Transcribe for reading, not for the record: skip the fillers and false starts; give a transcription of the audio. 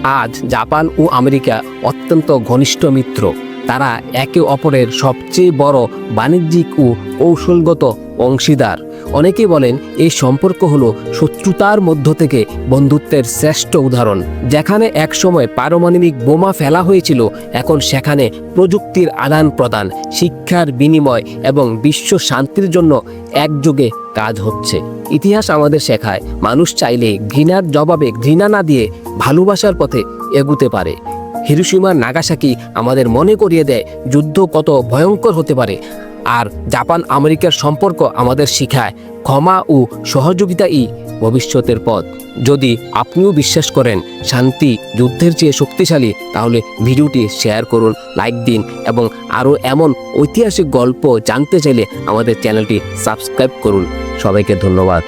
আজ জাপান ও আমেরিকা অত্যন্ত ঘনিষ্ঠ মিত্র। তারা একে অপরের সবচেয়ে বড় বাণিজ্যিক ও কৌশলগত অংশীদার। অনেকেই বলেন এই সম্পর্ক হলো শত্রুতার মধ্য থেকে বন্ধুত্বের শ্রেষ্ঠ উদাহরণ। যেখানে একসময় পারমাণবিক বোমা ফেলা হয়েছিল, এখন সেখানে প্রযুক্তির আদান প্রদান, শিক্ষার বিনিময় এবং বিশ্ব শান্তির জন্য একযোগে কাজ হচ্ছে। ইতিহাস আমাদের শেখায়, মানুষ চাইলে ঘৃণার জবাবে ঘৃণা না দিয়ে ভালোবাসার পথে এগুতে পারে। হিরোশিমা নাগাসাকি আমাদের মনে করিয়ে দেয় যুদ্ধ কত ভয়ঙ্কর হতে পারে। আর জাপান আমেরিকার সম্পর্ক আমাদের শিখায় ক্ষমা ও সহযোগিতাই ভবিষ্যতের পথ। যদি আপনিও বিশ্বাস করেন শান্তি যুদ্ধের চেয়ে শক্তিশালী, তাহলে ভিডিওটি শেয়ার করুন, লাইক দিন এবং আরও এমন ঐতিহাসিক গল্প জানতে চাইলে আমাদের চ্যানেলটি সাবস্ক্রাইব করুন। সবাইকে ধন্যবাদ।